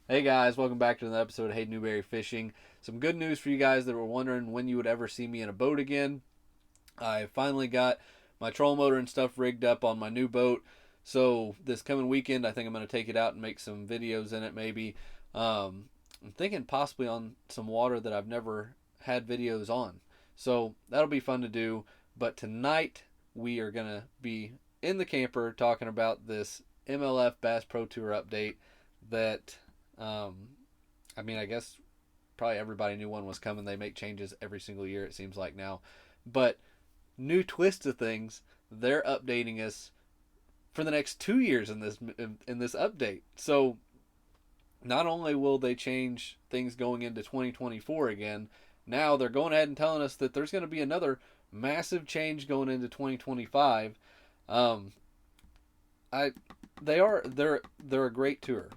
Hey guys, welcome back to another episode of Hey Newberry Fishing. Some good news for you guys that were wondering when you would ever see me in a boat again. I finally got my trolling motor and stuff rigged up on my new boat. So this coming weekend, I think I'm going to take it out and make some videos in it maybe. I'm thinking possibly on some water that I've never had videos on. So that'll be fun to do. But tonight we are going to be in the camper talking about this MLF Bass Pro Tour update that um, I guess probably everybody knew one was coming. They make changes every single year, it seems like now. But new twist to things, they're updating us for the next 2 years in this update. So not only will they change things going into 2024 again, now they're going ahead and telling us that there's going to be another massive change going into 2025. Um, I they're a great tour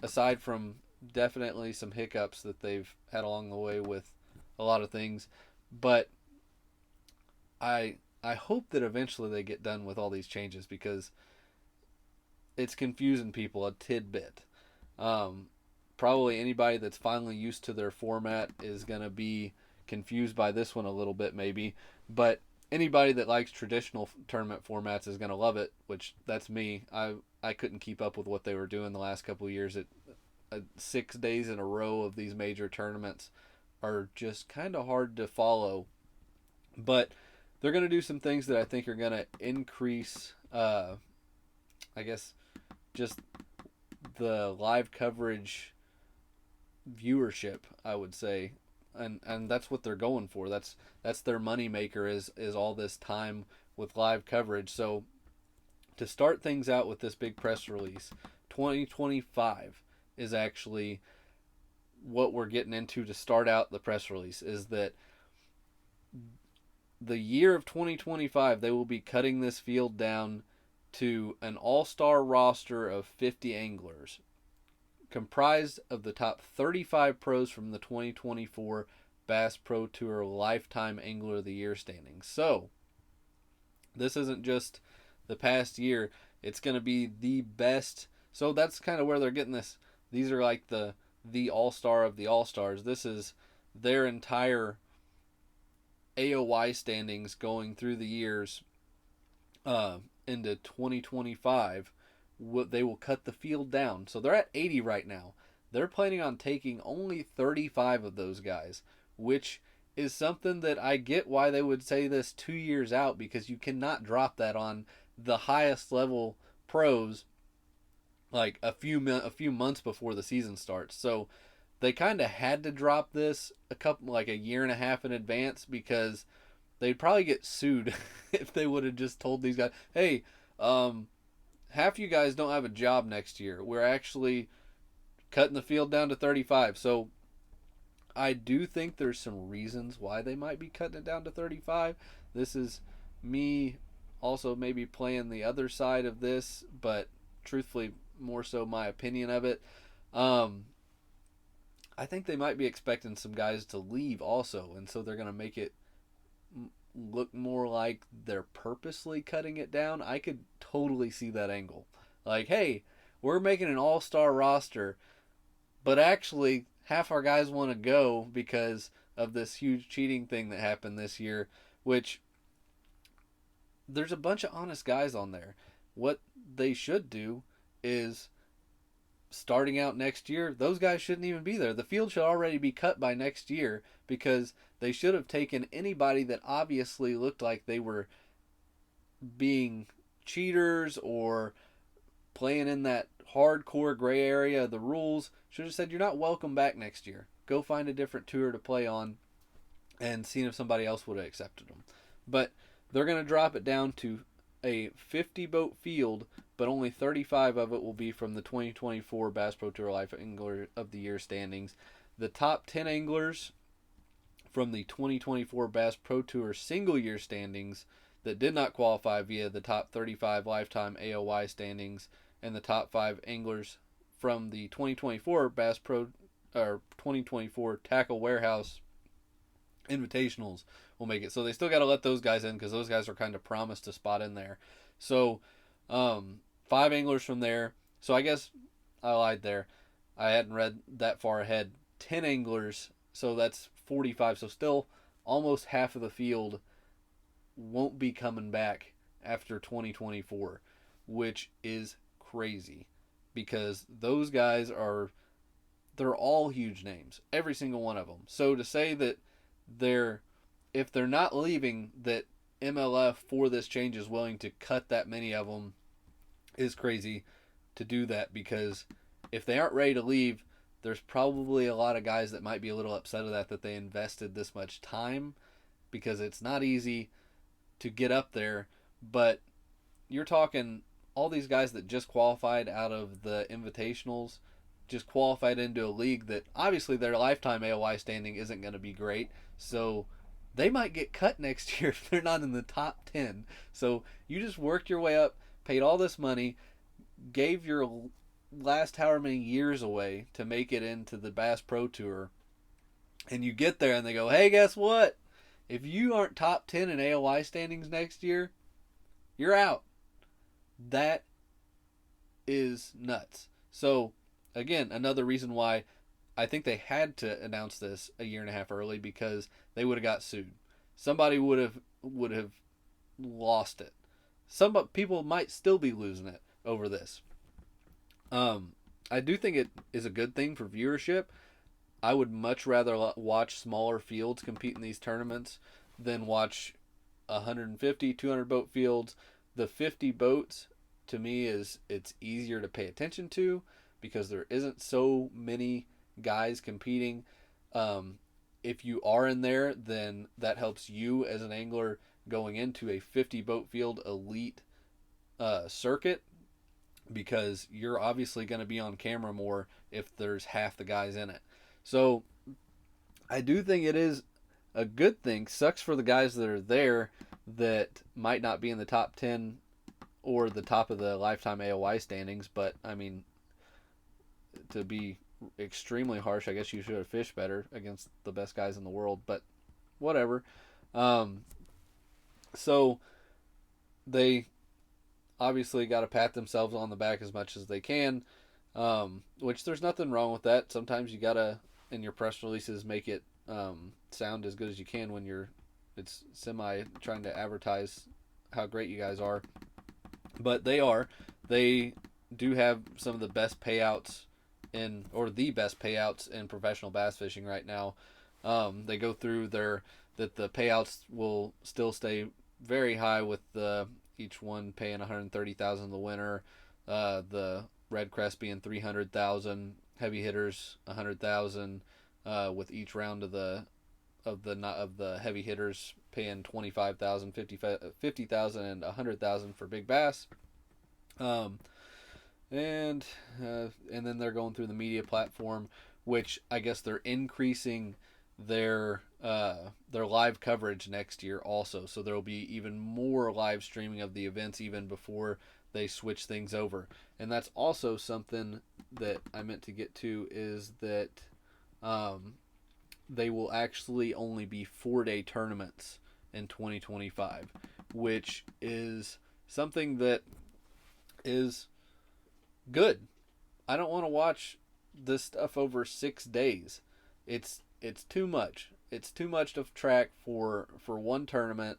aside from definitely some hiccups that they've had along the way with a lot of things, but I hope that eventually they get done with all these changes because it's confusing people a tidbit. Um, Probably anybody that's finally used to their format is gonna be confused by this one a little bit maybe, but anybody that likes traditional tournament formats is gonna love it. Which that's me. I couldn't keep up with what they were doing the last couple of years. 6 days in a row of these major tournaments are just kind of hard to follow. But they're going to do some things that I think are going to increase, I guess, just the live coverage viewership. I would say, and that's what they're going for. That's their money maker is all this time with live coverage. So to start things out with this big press release, 2025 is actually what we're getting into to start out the press release is that the year of 2025 they will be cutting this field down to an all-star roster of 50 anglers comprised of the top 35 pros from the 2024 Bass Pro Tour Lifetime Angler of the Year standings. So, this isn't just the past year, it's going to be the best. So that's kind of where they're getting this. These are like the all-star of the all-stars. This is their entire AOY standings going through the years into 2025. They will cut the field down. So they're at 80 right now. They're planning on taking only 35 of those guys, which is something that I get why they would say this 2 years out because you cannot drop that on the highest level pros like a few months before the season starts. So they kind of had to drop this a year and a half in advance because they'd probably get sued if they would have just told these guys, "Hey, half you guys don't have a job next year. We're actually cutting the field down to 35." So I do think there's some reasons why they might be cutting it down to 35. This is me also maybe playing the other side of this, but truthfully, more so my opinion of it. Um, I think they might be expecting some guys to leave also, and so they're going to make it look more like they're purposely cutting it down. I could totally see that angle. Like, hey, we're making an all star roster, but actually, half our guys want to go because of this huge cheating thing that happened this year, which there's a bunch of honest guys on there. What they should do is starting out next year, those guys shouldn't even be there. The field should already be cut by next year because they should have taken anybody that obviously looked like they were being cheaters or playing in that hardcore gray area of the rules. Should have said, you're not welcome back next year. Go find a different tour to play on and seeing if somebody else would have accepted them. But they're going to drop it down to a 50 boat field, but only 35 of it will be from the 2024 Bass Pro Tour Life Angler of the Year standings. The top 10 anglers from the 2024 Bass Pro Tour single year standings that did not qualify via the top 35 lifetime AOY standings and the top 5 anglers from the 2024 Bass Pro or 2024 Tackle Warehouse Invitationals will make it. So they still got to let those guys in because those guys are kind of promised a spot in there. So 5 anglers from there. So I guess I lied there. I hadn't read that far ahead. 10 anglers, so that's 45. So still almost half of the field won't be coming back after 2024, which is crazy because those guys they're all huge names, every single one of them. So to say that they're if they're not leaving, that MLF for this change is willing to cut that many of them is crazy to do that, because if they aren't ready to leave, there's probably a lot of guys that might be a little upset of that they invested this much time, because it's not easy to get up there. But you're talking all these guys that just qualified out of the invitationals, just qualified into a league that obviously their lifetime AOY standing isn't going to be great. So they might get cut next year if they're not in the top 10. So you just worked your way up, paid all this money, gave your last however many years away to make it into the Bass Pro Tour, and you get there and they go, hey, guess what? If you aren't top 10 in AOY standings next year, you're out. That is nuts. So, again, another reason why I think they had to announce this a year and a half early, because they would have got sued. Somebody would have lost it. Some people might still be losing it over this. I do think it is a good thing for viewership. I would much rather watch smaller fields compete in these tournaments than watch 150, 200 boat fields. The 50 boats, to me, it's easier to pay attention to because there isn't so many guys competing. If you are in there, then that helps you as an angler going into a 50 boat field elite circuit, because you're obviously going to be on camera more if there's half the guys in it. So I do think it is a good thing. Sucks for the guys that are there that might not be in the top 10 or the top of the lifetime AOY standings, but I mean, to be extremely harsh, I guess you should have fished better against the best guys in the world, but whatever. So they obviously got to pat themselves on the back as much as they can, which there's nothing wrong with that. Sometimes you got to, in your press releases, make it sound as good as you can when it's semi trying to advertise how great you guys are. But they do have some of the best payouts the best payouts in professional bass fishing right now. They go through that the payouts will still stay very high, with each one paying $130,000 the winner, the Red Crest being $300,000, heavy hitters $100,000, with each round of the heavy hitters paying $25,000, $50,000, and $100,000 for big bass. And then they're going through the media platform, which I guess they're increasing their live coverage next year also. So there will be even more live streaming of the events even before they switch things over. And that's also something that I meant to get to, is that they will actually only be 4-day tournaments in 2025, which is something that is good. I don't want to watch this stuff over 6 days. It's too much. It's too much to track for one tournament.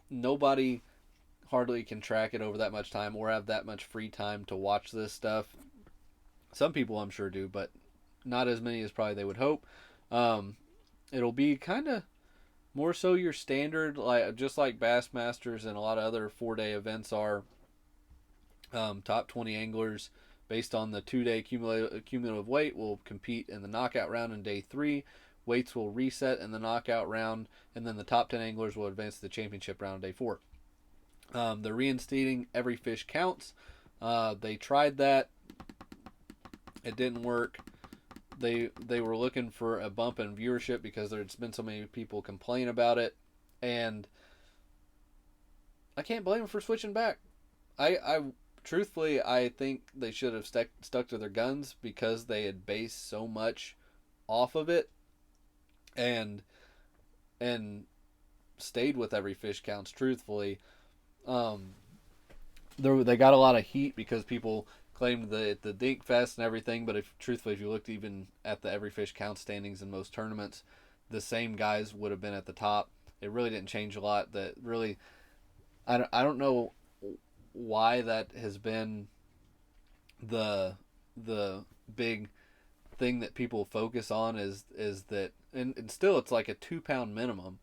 Nobody hardly can track it over that much time or have that much free time to watch this stuff. Some people I'm sure do, but not as many as probably they would hope. It'll be kind of more so your standard, just like Bassmasters and a lot of other 4-day events are. Top 20 anglers based on the 2-day cumulative weight will compete in the knockout round in day 3. Weights will reset in the knockout round, and then the top 10 anglers will advance to the championship round on day 4. They're reinstating every fish counts. They tried that. It didn't work. They were looking for a bump in viewership because there's been so many people complain about it, and I can't blame them for switching back. I truthfully, I think they should have stuck to their guns, because they had based so much off of it, and stayed with every fish counts. Truthfully, they got a lot of heat because people claimed the Dink Fest and everything, but if truthfully, if you looked even at the Every Fish Counts standings in most tournaments, the same guys would have been at the top. It really didn't change a lot. That really, I don't know why that has been the big thing that people focus on is that, and still it's like a 2 pound minimum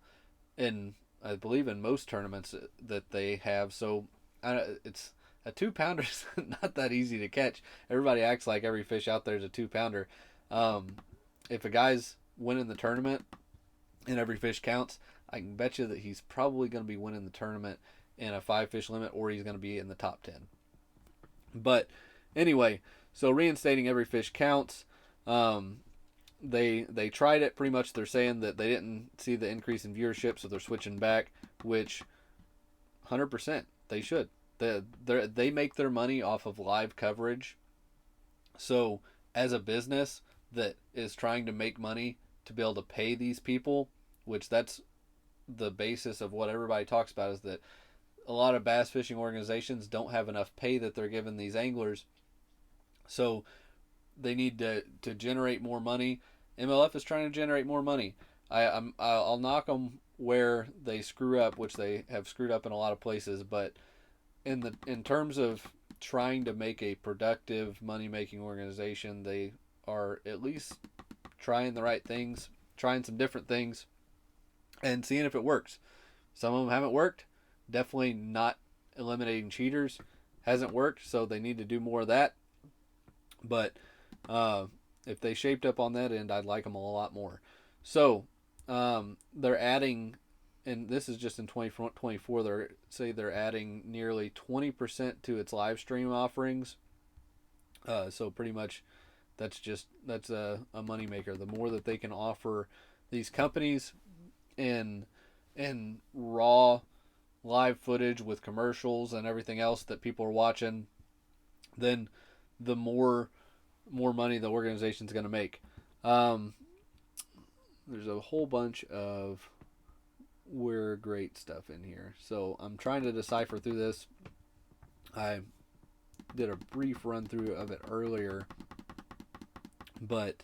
in, I believe, in most tournaments that they have. So it's a 2 pounder is not that easy to catch. Everybody acts like every fish out there is a 2 pounder. If a guy's winning the tournament and every fish counts, I can bet you that he's probably going to be winning the tournament in a 5 fish limit, or he's going to be in the top 10. But anyway, so reinstating every fish counts. They tried it pretty much. They're saying that they didn't see the increase in viewership, so they're switching back, which 100% they should. They make their money off of live coverage. So as a business that is trying to make money to be able to pay these people, which that's the basis of what everybody talks about, is that a lot of bass fishing organizations don't have enough pay that they're giving these anglers. So they need to generate more money. MLF is trying to generate more money. I'll knock them where they screw up, which they have screwed up in a lot of places. But in terms of trying to make a productive money making organization, they are at least trying the right things, trying some different things, and seeing if it works. Some of them haven't worked. Definitely not eliminating cheaters hasn't worked, so they need to do more of that. But if they shaped up on that end, I'd like them a lot more. So they're adding, and this is just in 2024, they're adding nearly 20% to its live stream offerings. So pretty much that's a moneymaker. The more that they can offer these companies in raw live footage with commercials and everything else that people are watching, then the more money the organization's going to make. There's a whole bunch of great stuff in here. So I'm trying to decipher through this. I did a brief run through of it earlier, but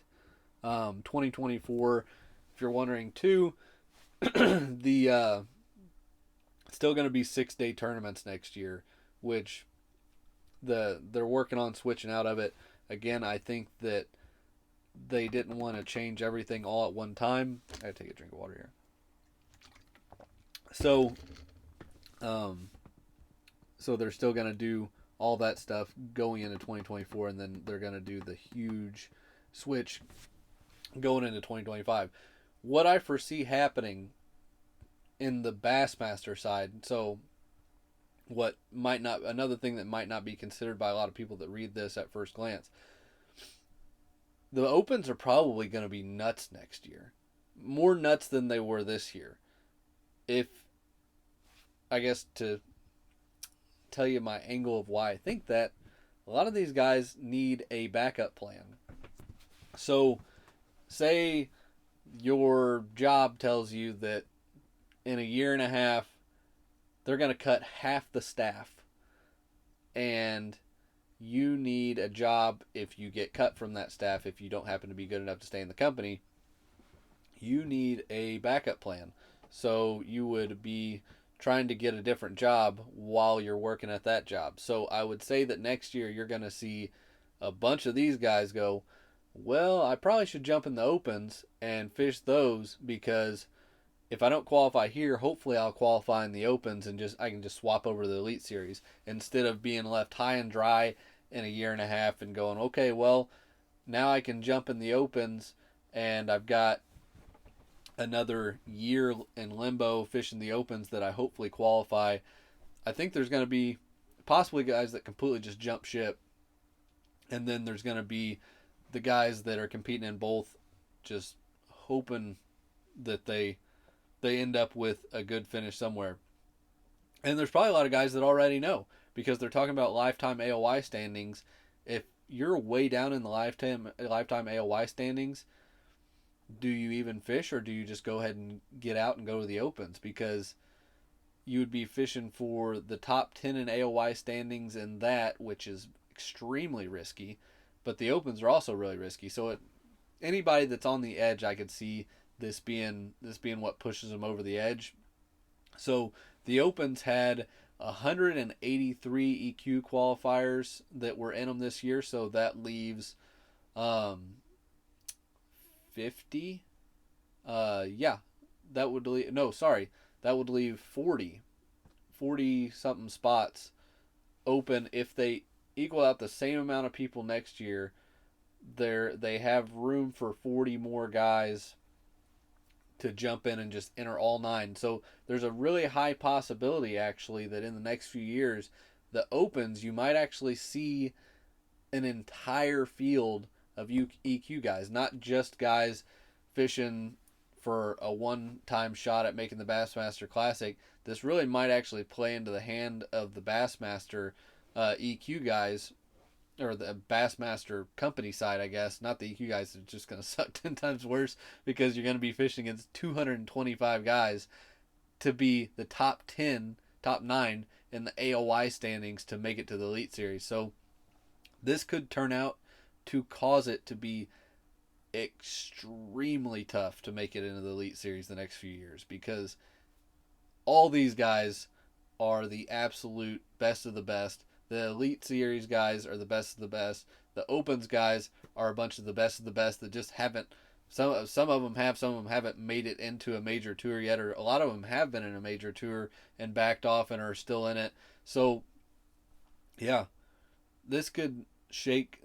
2024, if you're wondering too, the still going to be 6-day tournaments next year, which they're working on switching out of it. Again, I think that they didn't want to change everything all at one time. I gotta take a drink of water here. So, so they're still gonna do all that stuff going into 2024, and then they're gonna do the huge switch going into 2025. What I foresee happening in the Bassmaster side, so what might not, another thing that might not be considered by a lot of people that read this at first glance, the opens are probably going to be nuts next year. More nuts than they were this year. If, I guess to tell you my angle of why I think that, a lot of these guys need a backup plan. So, say your job tells you that in a year and a half, they're going to cut half the staff, and you need a job if you get cut from that staff, if you don't happen to be good enough to stay in the company. You need a backup plan. So you would be trying to get a different job while you're working at that job. So I would say that next year you're going to see a bunch of these guys go, well, I probably should jump in the opens and fish those, because if I don't qualify here, hopefully I'll qualify in the opens and I can just swap over to the Elite Series, instead of being left high and dry in a year and a half and going, okay, well, now I can jump in the opens and I've got another year in limbo fishing the opens that I hopefully qualify. I think there's going to be possibly guys that completely just jump ship, and then there's going to be the guys that are competing in both, just hoping that they end up with a good finish somewhere. And there's probably a lot of guys that already know, because they're talking about lifetime AOY standings. If you're way down in the lifetime AOY standings, do you even fish, or do you just go ahead and get out and go to the opens? Because you would be fishing for the top 10 in AOY standings in that, which is extremely risky, but the opens are also really risky. So anybody that's on the edge, I could see this being what pushes them over the edge. So the opens had 183 EQ qualifiers that were in them this year, so that leaves 50. Yeah, that would leave. No, sorry, that would leave 40 something spots open if they equal out the same amount of people next year. They have room for 40 more guys to jump in and just enter all 9. So there's a really high possibility actually that in the next few years, the opens, you might actually see an entire field of EQ guys, not just guys fishing for a one-time shot at making the Bassmaster Classic. This really might actually play into the hand of the Bassmaster EQ guys, or the Bassmaster company side, I guess. Not the EQ guys, are just going to suck 10 times worse because you're going to be fishing against 225 guys to be the top 10, top 9 in the AOY standings to make it to the Elite Series. So this could turn out to cause it to be extremely tough to make it into the Elite Series the next few years, because all these guys are the absolute best of the best. The Elite Series guys are the best of the best. The Opens guys are a bunch of the best that just haven't. Some of them have, some of them haven't made it into a major tour yet, or a lot of them have been in a major tour and backed off and are still in it. So, yeah, this could shake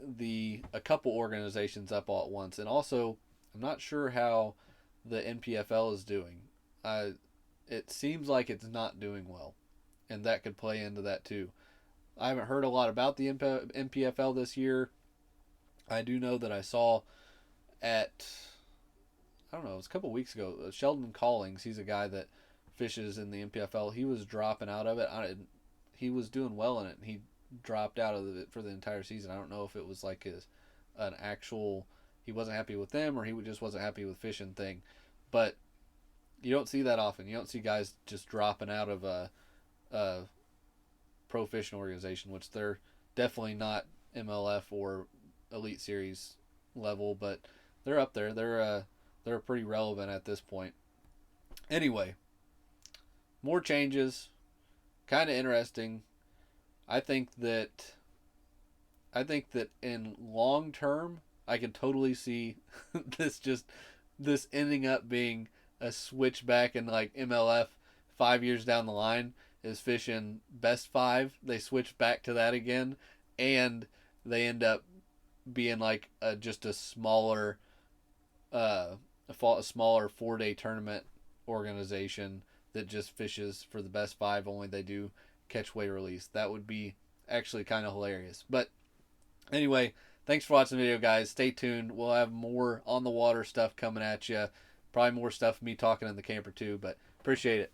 a couple organizations up all at once. And also, I'm not sure how the NPFL is doing. It seems like it's not doing well, and that could play into that too. I haven't heard a lot about the NPFL this year. I do know that I saw at, I don't know, it was a couple weeks ago, Sheldon Collings, he's a guy that fishes in the NPFL. He was dropping out of it. He was doing well in it, and he dropped out of it for the entire season. I don't know if it was like an actual, he wasn't happy with them, or he just wasn't happy with fishing thing. But you don't see that often. You don't see guys just dropping out of a pro fishing organization, which they're definitely not MLF or Elite Series level, but they're up there. They're pretty relevant at this point. Anyway, more changes, kind of interesting. I think that in long term, I can totally see this ending up being a switchback in like MLF 5 years down the line is fishing best 5. They switch back to that again, and they end up being like just a smaller, a smaller 4-day tournament organization that just fishes for the best 5. Only they do catch, weigh, release. That would be actually kind of hilarious. But anyway, thanks for watching the video, guys. Stay tuned. We'll have more on the water stuff coming at you. Probably more stuff of me talking in the camper too, but appreciate it.